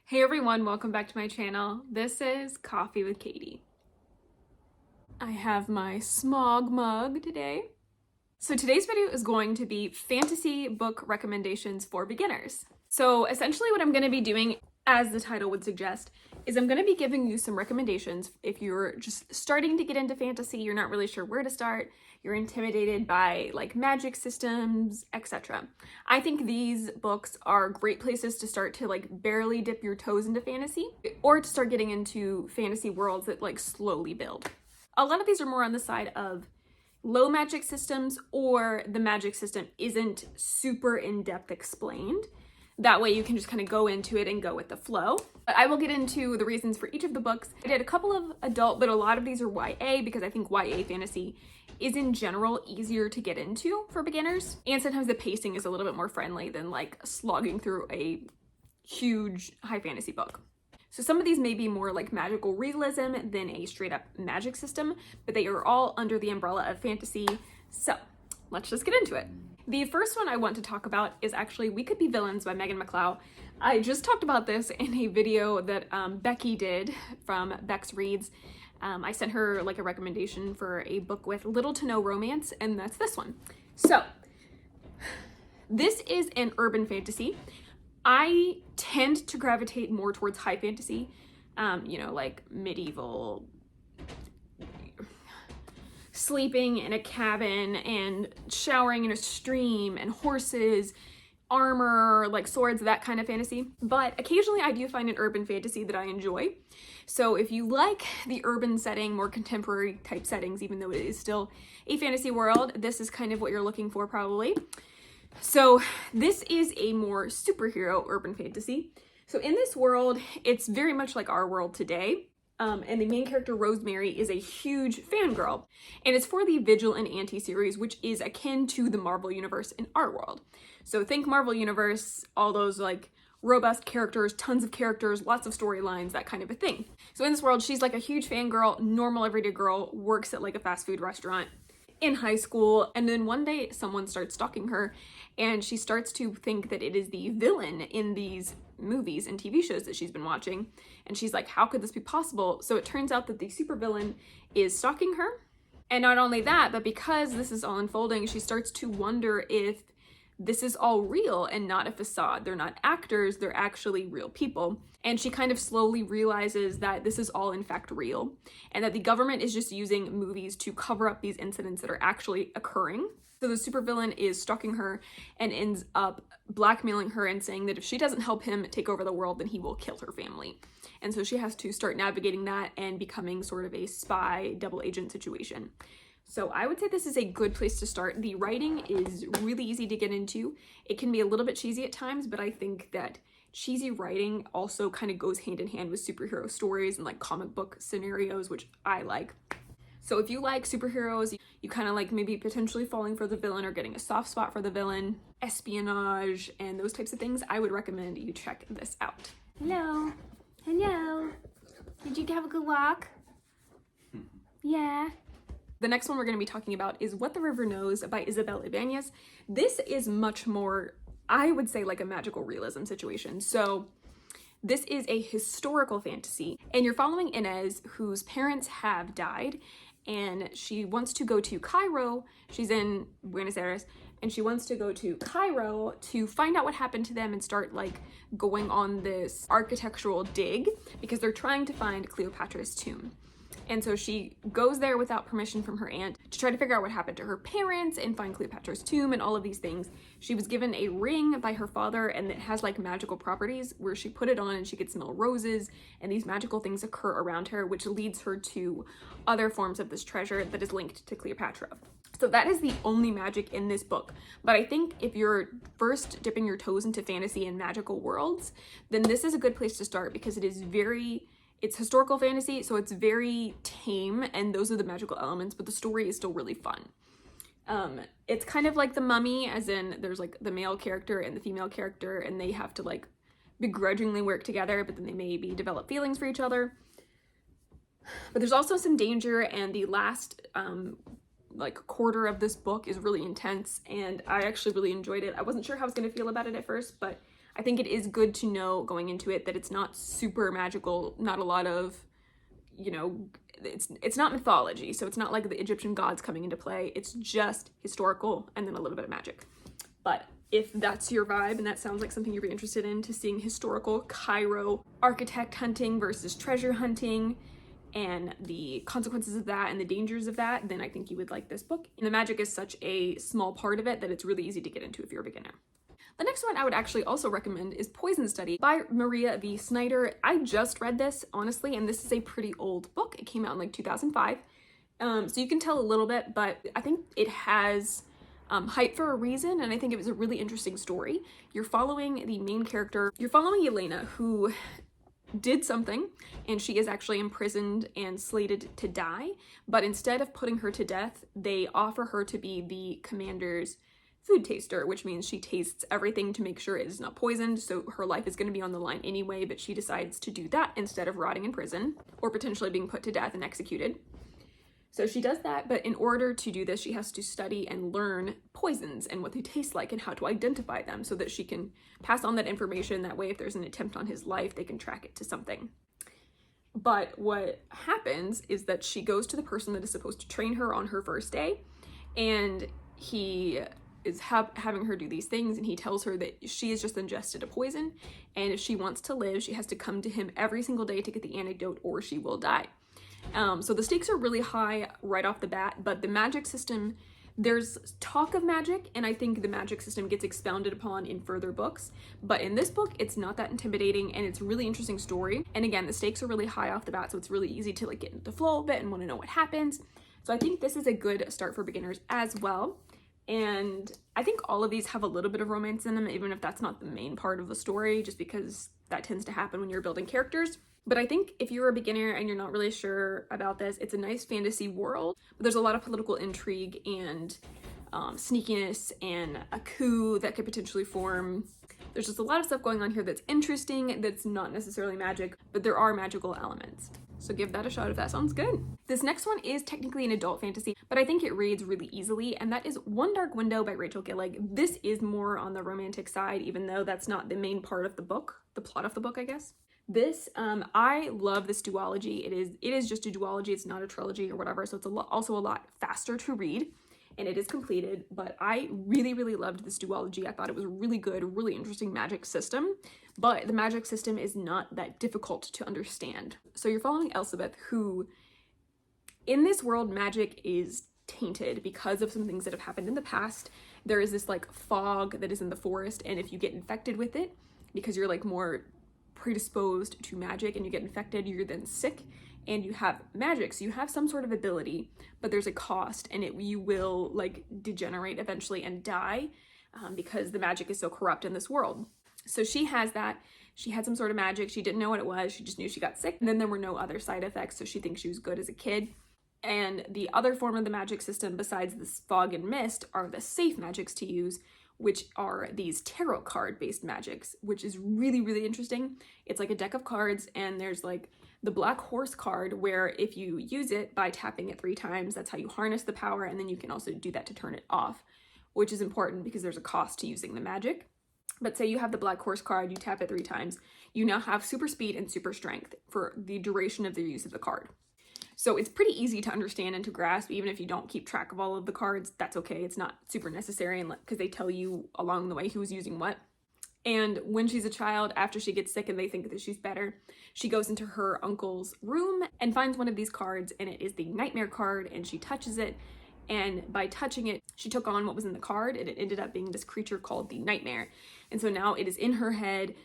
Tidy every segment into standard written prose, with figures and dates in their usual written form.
Hey everyone, welcome back to my channel. This is Coffee with Katie. I have my smog mug today. So today's video is going to be fantasy book recommendations for beginners. So essentially what I'm going to be doing, as the title would suggest, is I'm going to be giving you some recommendations if you're just starting to get into fantasy, you're not really sure where to start, you're intimidated by like magic systems, etc. I think these books are great places to start to like barely dip your toes into fantasy or to start getting into fantasy worlds that like slowly build. A lot of these are more on the side of low magic systems or the magic system isn't super in-depth explained. That way you can just kind of go into it and go with the flow. But I will get into the reasons for each of the books. I did a couple of adult, but a lot of these are YA because I think YA fantasy is in general easier to get into for beginners. And sometimes the pacing is a little bit more friendly than like slogging through a huge high fantasy book. So some of these may be more like magical realism than a straight up magic system, but they are all under the umbrella of fantasy. So let's just get into it. The first one I want to talk about is actually We Could Be Villains by Megan McLeod. I just talked about this in a video that Becky did from Bex Reads. I sent her like a recommendation for a book with little to no romance, and that's this one. So this is an urban fantasy. I tend to gravitate more towards high fantasy, like medieval, sleeping in a cabin and showering in a stream and horses, armor, like swords, that kind of fantasy. But occasionally I do find an urban fantasy that I enjoy. So if you like the urban setting, more contemporary type settings, even though it is still a fantasy world, this is kind of what you're looking for probably. So this is a more superhero urban fantasy. So in this world, it's very much like our world today. And the main character, Rosemary, is a huge fangirl. And it's for the Vigil and Anti-series, which is akin to the Marvel Universe in our world. So think Marvel Universe, all those like robust characters, tons of characters, lots of storylines, that kind of a thing. So in this world, she's like a huge fangirl, normal everyday girl, works at like a fast food restaurant in high school, and then one day someone starts stalking her and she starts to think that it is the villain in these movies and TV shows that she's been watching, and she's like, how could this be possible? So it turns out that the supervillain is stalking her, and not only that, but because this is all unfolding, she starts to wonder if this is all real and not a facade. They're not actors, they're actually real people. And she kind of slowly realizes that this is all in fact real and that the government is just using movies to cover up these incidents that are actually occurring. So the supervillain is stalking her and ends up blackmailing her and saying that if she doesn't help him take over the world, then he will kill her family. And so she has to start navigating that and becoming sort of a spy double agent situation. So I would say this is a good place to start. The writing is really easy to get into. It can be a little bit cheesy at times, but I think that cheesy writing also kind of goes hand in hand with superhero stories and like comic book scenarios, which I like. So if you like superheroes, you kind of like maybe potentially falling for the villain or getting a soft spot for the villain, espionage, and those types of things, I would recommend you check this out. Hello. Hello. Did you have a good walk? Yeah. The next one we're going to be talking about is What the River Knows by Isabel Ibanez. This is much more, I would say, like a magical realism situation. So this is a historical fantasy, and you're following Inez, whose parents have died, and she wants to go to Cairo. She's in Buenos Aires, and she wants to go to Cairo to find out what happened to them and start like going on this architectural dig because they're trying to find Cleopatra's tomb. And so she goes there without permission from her aunt to try to figure out what happened to her parents and find Cleopatra's tomb and all of these things. She was given a ring by her father, and it has like magical properties where she put it on and she could smell roses, and these magical things occur around her, which leads her to other forms of this treasure that is linked to Cleopatra. So that is the only magic in this book. But I think if you're first dipping your toes into fantasy and magical worlds, then this is a good place to start because it's historical fantasy, so it's very tame, and those are the magical elements, but the story is still really fun. It's kind of like The Mummy, as in there's like the male character and the female character, and they have to like begrudgingly work together, but then they maybe develop feelings for each other. But there's also some danger, and the last like quarter of this book is really intense, and I actually really enjoyed it. I wasn't sure how I was going to feel about it at first, but I think it is good to know going into it that it's not super magical, not a lot of, you know, it's not mythology, so it's not like the Egyptian gods coming into play. It's just historical and then a little bit of magic. But if that's your vibe and that sounds like something you'd be interested in, to seeing historical Cairo architect hunting versus treasure hunting and the consequences of that and the dangers of that, then I think you would like this book. And the magic is such a small part of it that it's really easy to get into if you're a beginner. The next one I would actually also recommend is Poison Study by Maria V. Snyder. I just read this, honestly, and this is a pretty old book. It came out in like 2005. So you can tell a little bit, but I think it has hype for a reason, and I think it was a really interesting story. You're following the main character. You're following Elena, who did something, and she is actually imprisoned and slated to die, but instead of putting her to death, they offer her to be the commander's food taster, which means she tastes everything to make sure it is not poisoned, so her life is going to be on the line anyway, but she decides to do that instead of rotting in prison or potentially being put to death and executed. So she does that, but in order to do this, she has to study and learn poisons and what they taste like and how to identify them so that she can pass on that information. That way, if there's an attempt on his life, they can track it to something. But what happens is that she goes to the person that is supposed to train her on her first day, and he is having her do these things, and he tells her that she has just ingested a poison, and if she wants to live, she has to come to him every single day to get the antidote or she will die. So the stakes are really high right off the bat, but the magic system, there's talk of magic, and I think the magic system gets expounded upon in further books, but in this book, it's not that intimidating, and it's a really interesting story. And again, the stakes are really high off the bat, so it's really easy to like get into the flow of it and want to know what happens. So I think this is a good start for beginners as well. And I think all of these have a little bit of romance in them, even if that's not the main part of the story, just because that tends to happen when you're building characters. But I think if you're a beginner and you're not really sure about this, it's a nice fantasy world, but there's a lot of political intrigue and sneakiness and a coup that could potentially form. There's just a lot of stuff going on here that's interesting, that's not necessarily magic, but there are magical elements. So give that a shot if that sounds good. This next one is technically an adult fantasy, but I think it reads really easily, and that is One Dark Window by Rachel Gillig. This is more on the romantic side, even though that's not the main part of the book, the plot of the book, I guess. This, I love this duology. It is just a duology, it's not a trilogy or whatever, so it's also a lot faster to read, and it is completed, but I really, really loved this duology. I thought it was a really good, really interesting magic system, but the magic system is not that difficult to understand. So you're following Elizabeth, who, in this world, magic is tainted because of some things that have happened in the past. There is this like fog that is in the forest, and if you get infected with it, because you're like more predisposed to magic and you get infected, you're then sick and you have magic, so you have some sort of ability, but there's a cost, and you will like degenerate eventually and die because the magic is so corrupt in this world. So she has that. She had some sort of magic. She didn't know what it was. She just knew she got sick, and then there were no other side effects, so she thinks she was good as a kid. And the other form of the magic system besides this fog and mist are the safe magics to use, which are these tarot card based magics, which is really, really interesting. It's like a deck of cards, and there's like the Black Horse card, where if you use it by tapping it 3 times, that's how you harness the power, and then you can also do that to turn it off, which is important because there's a cost to using the magic. But say you have the Black Horse card, you tap it 3 times, you now have super speed and super strength for the duration of the use of the card. So it's pretty easy to understand and to grasp, even if you don't keep track of all of the cards. That's okay, it's not super necessary because they tell you along the way who's using what. And when she's a child, after she gets sick and they think that she's better, she goes into her uncle's room and finds one of these cards, and it is the Nightmare card, and she touches it, and by touching it, she took on what was in the card, and it ended up being this creature called the Nightmare. And so now it is in her head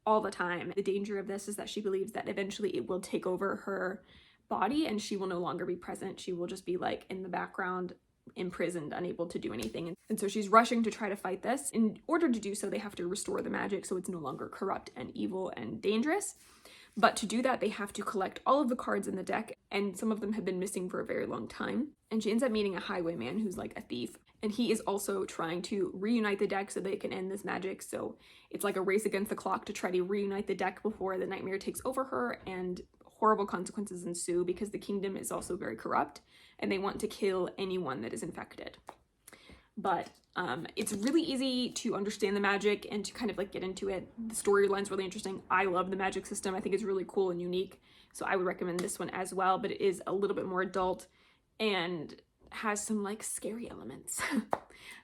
all the time. The danger of this is that she believes that eventually it will take over her body and she will no longer be present. She will just be like in the background, imprisoned, unable to do anything. And so she's rushing to try to fight this. In order to do so, they have to restore the magic so it's no longer corrupt and evil and dangerous. But to do that, they have to collect all of the cards in the deck, and some of them have been missing for a very long time. And she ends up meeting a highwayman who's like a thief, and he is also trying to reunite the deck so they can end this magic. So it's like a race against the clock to try to reunite the deck before the Nightmare takes over her, and horrible consequences ensue because the kingdom is also very corrupt and they want to kill anyone that is infected. but it's really easy to understand the magic and to kind of like get into it. The storyline's really interesting. I love the magic system. I think it's really cool and unique. So I would recommend this one as well, but it is a little bit more adult and has some like scary elements.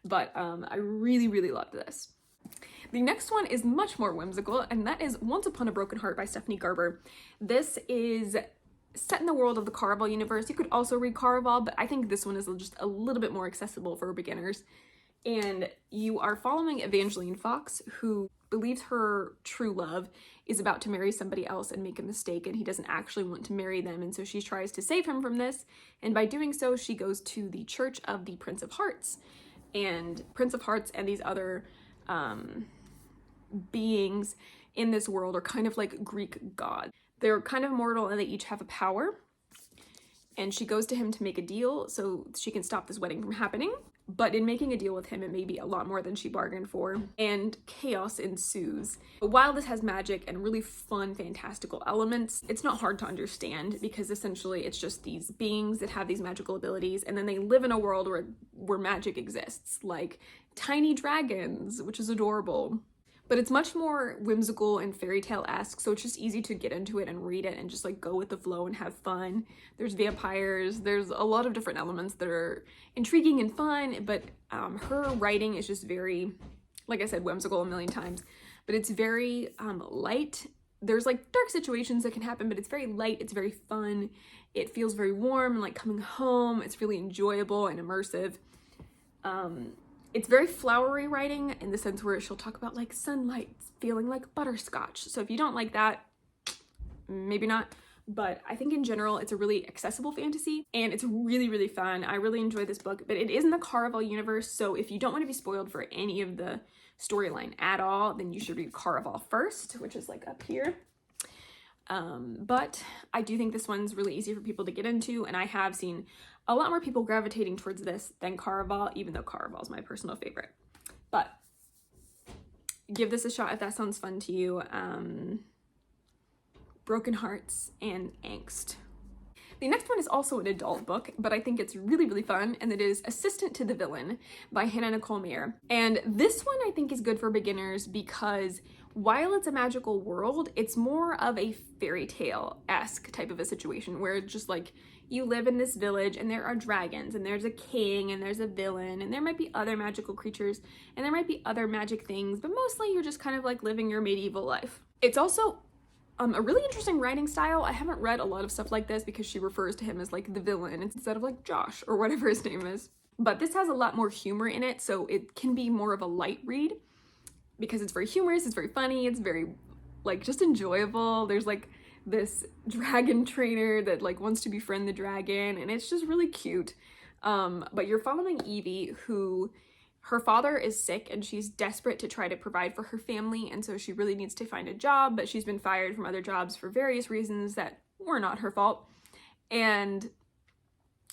But I really, really loved this. The next one is much more whimsical, and that is Once Upon a Broken Heart by Stephanie Garber. This is set in the world of the Caraval universe. You could also read Caraval, but I think this one is just a little bit more accessible for beginners. And you are following Evangeline Fox, who believes her true love is about to marry somebody else and make a mistake, and he doesn't actually want to marry them. And so she tries to save him from this, and by doing so, she goes to the Church of the Prince of Hearts. And Prince of Hearts and these other beings in this world are kind of like Greek gods. They're kind of mortal and they each have a power. And she goes to him to make a deal so she can stop this wedding from happening. But in making a deal with him, it may be a lot more than she bargained for, and chaos ensues. But while this has magic and really fun, fantastical elements, it's not hard to understand because essentially it's just these beings that have these magical abilities, and then they live in a world where magic exists, like tiny dragons, which is adorable. But it's much more whimsical and fairy tale-esque, so it's just easy to get into it and read it and just like go with the flow and have fun. There's vampires, there's a lot of different elements that are intriguing and fun, but her writing is just very, like I said, whimsical a million times, but it's very light. There's like dark situations that can happen, but it's very light, it's very fun. It feels very warm and like coming home. It's really enjoyable and immersive. It's very flowery writing in the sense where she'll talk about like sunlight feeling like butterscotch. So if you don't like that, maybe not. But I think in general, it's a really accessible fantasy and it's really, really fun. I really enjoy this book, but it is in the Caraval universe. So if you don't want to be spoiled for any of the storyline at all, then you should read Caraval first, which is like up here. But I do think this one's really easy for people to get into, and I have seen a lot more people gravitating towards this than Caraval, even though Caraval is my personal favorite. But give this a shot if that sounds fun to you. Broken Hearts and Angst. The next one is also an adult book, but I think it's really, really fun, and it is Assistant to the Villain by Hannah Nicole Mayer. And this one I think is good for beginners because while it's a magical world, it's more of a fairy tale-esque type of a situation where it's just like you live in this village and there are dragons and there's a king and there's a villain and there might be other magical creatures and there might be other magic things, but mostly you're just kind of like living your medieval life. It's also a really interesting writing style. I haven't read a lot of stuff like this because she refers to him as like the villain instead of like Josh or whatever his name is. But this has a lot more humor in it, so it can be more of a light read because it's very humorous, it's very funny, it's very like just enjoyable. There's like this dragon trainer that like wants to befriend the dragon and it's just really cute. But you're following Evie, who her father is sick and she's desperate to try to provide for her family, and so she really needs to find a job, but she's been fired from other jobs for various reasons that were not her fault. And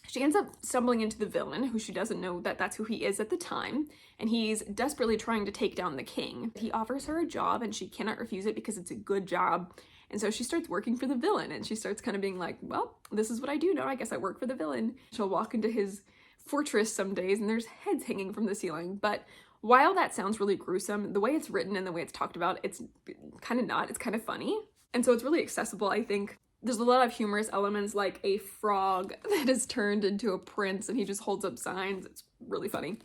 she ends up stumbling into the villain, who she doesn't know that that's who he is at the time, and he's desperately trying to take down the king. He offers her a job and she cannot refuse it because it's a good job. And so she starts working for the villain, and she starts kind of being like, well, this is what I do now. I guess I work for the villain. She'll walk into his fortress some days and there's heads hanging from the ceiling. But while that sounds really gruesome, the way it's written and the way it's talked about, it's kind of not. It's kind of funny. And so it's really accessible, I think. There's a lot of humorous elements, like a frog that is turned into a prince and he just holds up signs. It's really funny.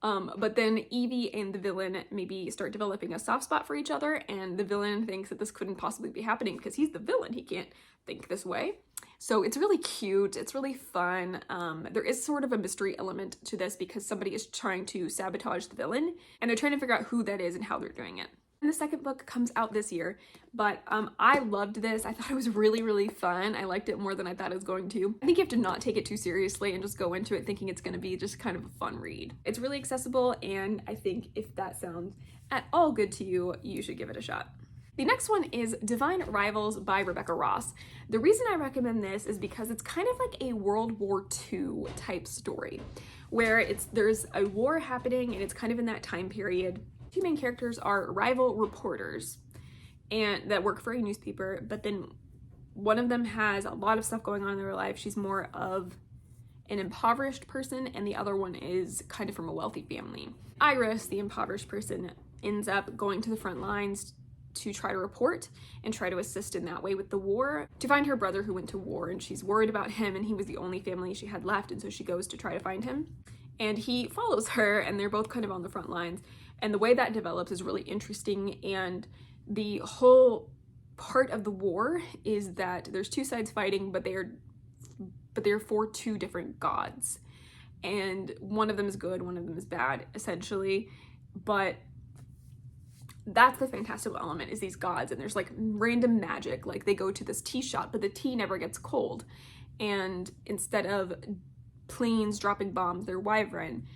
But then Evie and the villain maybe start developing a soft spot for each other, and the villain thinks that this couldn't possibly be happening because he's the villain. He can't think this way. So it's really cute. It's really fun. There is sort of a mystery element to this because somebody is trying to sabotage the villain, and they're trying to figure out who that is and how they're doing it. And the second book comes out this year, but I loved this. I thought it was really, really fun. I liked it more than I thought it was going to. I think you have to not take it too seriously and just go into it thinking it's going to be just kind of a fun read. It's really accessible, and I think if that sounds at all good to you, you should give it a shot. The next one is Divine Rivals by Rebecca Ross. The reason I recommend this is because it's kind of like a World War II type story, where there's a war happening and it's kind of in that time period. Two main characters are rival reporters and that work for a newspaper, but then one of them has a lot of stuff going on in their life. She's more of an impoverished person, and the other one is kind of from a wealthy family. Iris, the impoverished person, ends up going to the front lines to try to report and try to assist in that way with the war, to find her brother who went to war, and she's worried about him, and he was the only family she had left, and so she goes to try to find him. And he follows her, and they're both kind of on the front lines, and the way that develops is really interesting. And the whole part of the war is that there's two sides fighting, but they're for two different gods, and one of them is good, one of them is bad, essentially. But that's the fantastical element, is these gods, and there's like random magic. Like they go to this tea shop, but the tea never gets cold, and instead of planes dropping bombs, they're wyvern.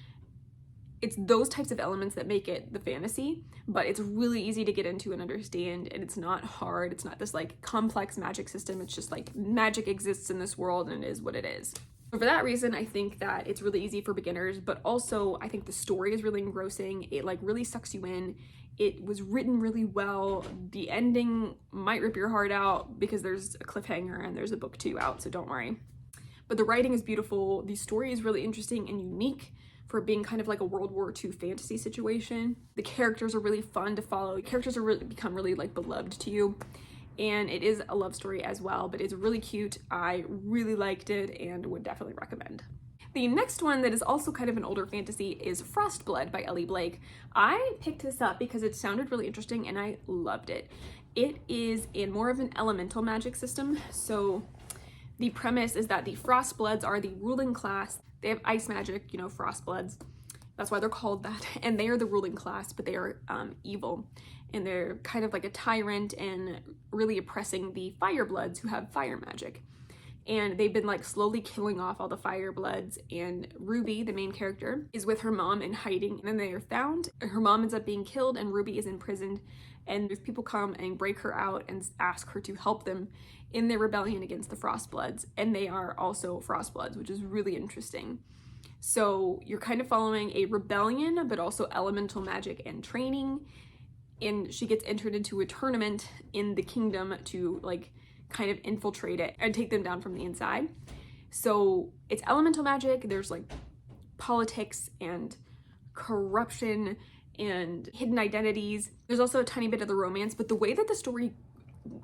It's those types of elements that make it the fantasy, but it's really easy to get into and understand, and it's not hard. It's not this like complex magic system. It's just like magic exists in this world and it is what it is. So for that reason, I think that it's really easy for beginners, but also I think the story is really engrossing. It like really sucks you in. It was written really well. The ending might rip your heart out because there's a cliffhanger and there's a book 2 out, so don't worry. But the writing is beautiful. The story is really interesting and unique for being kind of like a World War II fantasy situation. The characters are really fun to follow. The characters are become really like beloved to you. And it is a love story as well, but it's really cute. I really liked it and would definitely recommend. The next one that is also kind of an older fantasy is Frostblood by Ellie Blake. I picked this up because it sounded really interesting and I loved it. It is in more of an elemental magic system. So the premise is that the Frostbloods are the ruling class. They have ice magic, you know, Frostbloods. That's why they're called that. And they are the ruling class, but they are evil. And they're kind of like a tyrant and really oppressing the Firebloods who have fire magic. And they've been like slowly killing off all the Firebloods, and Ruby, the main character, is with her mom in hiding, and then they are found. Her mom ends up being killed and Ruby is imprisoned, and there's people come and break her out and ask her to help them in their rebellion against the Frostbloods, and they are also Frostbloods, which is really interesting. So you're kind of following a rebellion, but also elemental magic and training, and she gets entered into a tournament in the kingdom to like kind of infiltrate it and take them down from the inside. So it's elemental magic, there's like politics and corruption and hidden identities. There's also a tiny bit of the romance, but the way that the story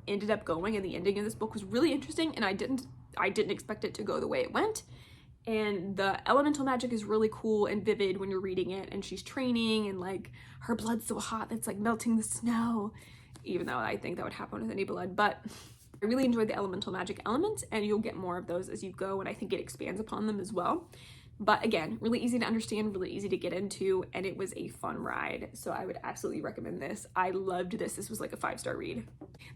ended up going and the ending of this book was really interesting, and I didn't expect it to go the way it went. And the elemental magic is really cool and vivid when you're reading it, and she's training and like her blood's so hot that's like melting the snow, even though I think that would happen with any blood. But I really enjoyed the elemental magic elements, and you'll get more of those as you go, and I think it expands upon them as well. But again, really easy to understand, really easy to get into, and it was a fun ride. So I would absolutely recommend this. I loved this. This was like a 5-star read.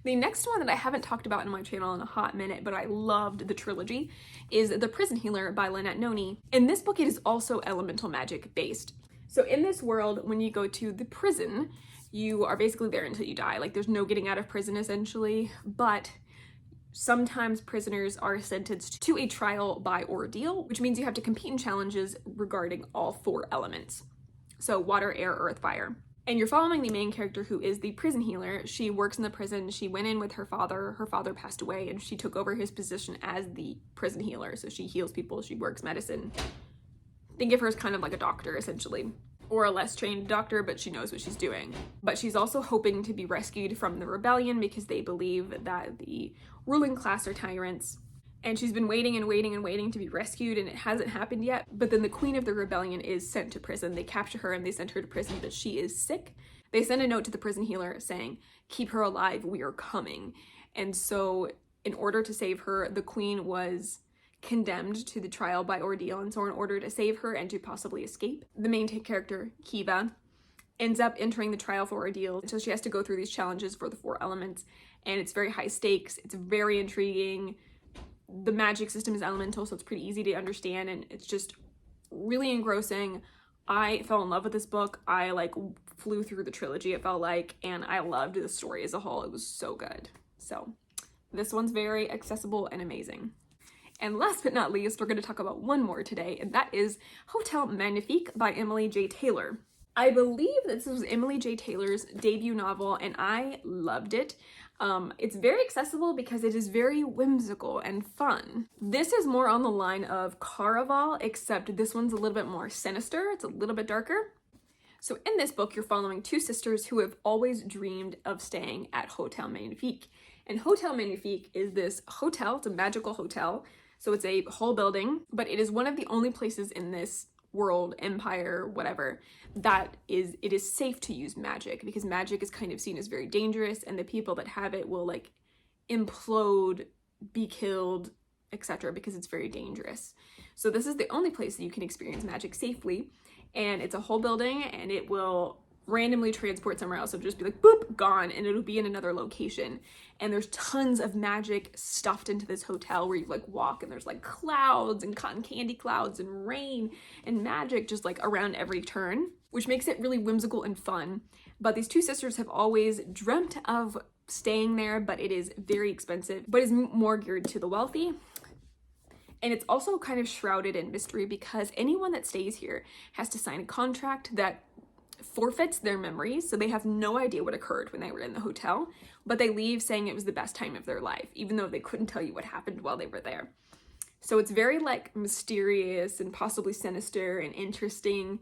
The next one that I haven't talked about in my channel in a hot minute, but I loved the trilogy, is The Prison Healer by Lynette Noni. In this book, it is also elemental magic based. So in this world, when you go to the prison, you are basically there until you die. Like there's no getting out of prison essentially, but sometimes prisoners are sentenced to a trial by ordeal, which means you have to compete in challenges regarding all 4 elements. So water, air, earth, fire. And you're following the main character, who is the prison healer. She works in the prison. She went in with her father. Her father passed away, and she took over his position as the prison healer. So she heals people. She works medicine. Think of her as kind of like a doctor, essentially. Or a less trained doctor, but she knows what she's doing. But she's also hoping to be rescued from the rebellion because they believe that the ruling class are tyrants. And she's been waiting and waiting and waiting to be rescued, and it hasn't happened yet. But then the queen of the rebellion is sent to prison. They capture her and they send her to prison, but she is sick. They send a note to the prison healer saying, "Keep her alive, we are coming." And so in order to save her, the queen was condemned to the trial by ordeal, and so in order to save her and to possibly escape, the main character, Kiva, ends up entering the trial for ordeal. So she has to go through these challenges for the 4 elements, and it's very high stakes. It's very intriguing. The magic system is elemental, so it's pretty easy to understand, and it's just really engrossing. I fell in love with this book. I like flew through the trilogy, it felt like, and I loved the story as a whole. It was so good. So this one's very accessible and amazing. And last but not least, we're going to talk about one more today, and that is Hotel Magnifique by Emily J. Taylor. I believe this was Emily J. Taylor's debut novel, and I loved it. It's very accessible because it is very whimsical and fun. This is more on the line of Caraval, except this one's a little bit more sinister. It's a little bit darker. So in this book, you're following two sisters who have always dreamed of staying at Hotel Magnifique. And Hotel Magnifique is this hotel, it's a magical hotel. So it's a whole building, but it is one of the only places in this world, empire, whatever, that it is safe to use magic, because magic is kind of seen as very dangerous, and the people that have it will like implode, be killed, etc., because it's very dangerous. So this is the only place that you can experience magic safely, and it's a whole building, and it will randomly transport somewhere else. It'll just be like boop, gone, and it'll be in another location. And there's tons of magic stuffed into this hotel where you like walk and there's like clouds and cotton candy clouds and rain and magic just like around every turn, which makes it really whimsical and fun. But these two sisters have always dreamt of staying there, but it is very expensive, but is more geared to the wealthy. And it's also kind of shrouded in mystery because anyone that stays here has to sign a contract that forfeits their memories, so they have no idea what occurred when they were in the hotel, but they leave saying it was the best time of their life, even though they couldn't tell you what happened while they were there. So it's very like mysterious and possibly sinister and interesting,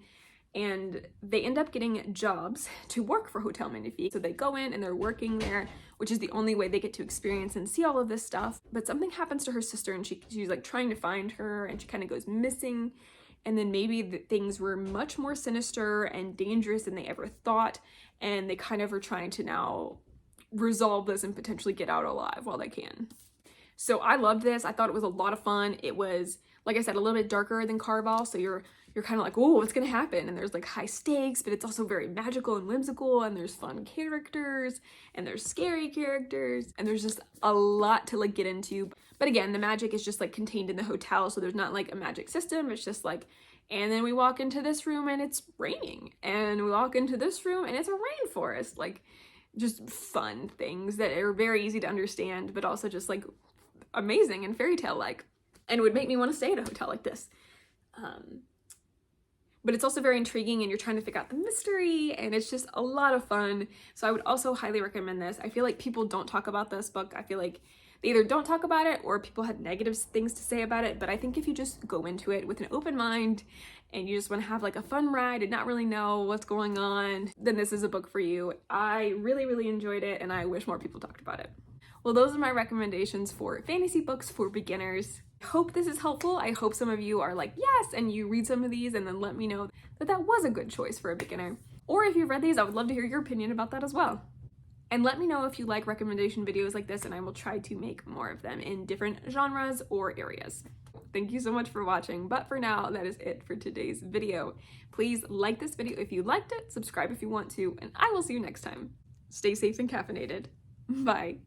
and they end up getting jobs to work for Hotel Magnifique. So they go in and they're working there, which is the only way they get to experience and see all of this stuff. But something happens to her sister, and she's like trying to find her, and she kind of goes missing. And then maybe things were much more sinister and dangerous than they ever thought, and they kind of are trying to now resolve this and potentially get out alive while they can. So I loved this. I thought it was a lot of fun. It was, like I said, a little bit darker than Caraval, so you're kind of like, oh, what's gonna happen? And there's like high stakes, but it's also very magical and whimsical, and there's fun characters, and there's scary characters, and there's just a lot to like get into. But again, the magic is just like contained in the hotel, so there's not like a magic system. It's just like, and then we walk into this room and it's raining, and we walk into this room and it's a rainforest. Like, just fun things that are very easy to understand, but also just like amazing and fairy tale like, and would make me want to stay at a hotel like this. But it's also very intriguing, and you're trying to figure out the mystery, and it's just a lot of fun. So I would also highly recommend this. I feel like people don't talk about this book. I feel like they either don't talk about it or people had negative things to say about it. But I think if you just go into it with an open mind and you just want to have like a fun ride and not really know what's going on, then this is a book for you. I really, really enjoyed it, and I wish more people talked about it. Well, those are my recommendations for fantasy books for beginners. I hope this is helpful. I hope some of you are like, yes, and you read some of these and then let me know that that was a good choice for a beginner. Or if you've read these, I would love to hear your opinion about that as well. And let me know if you like recommendation videos like this, and I will try to make more of them in different genres or areas. Thank you so much for watching, but for now, that is it for today's video. Please like this video if you liked it, subscribe if you want to, and I will see you next time. Stay safe and caffeinated. Bye.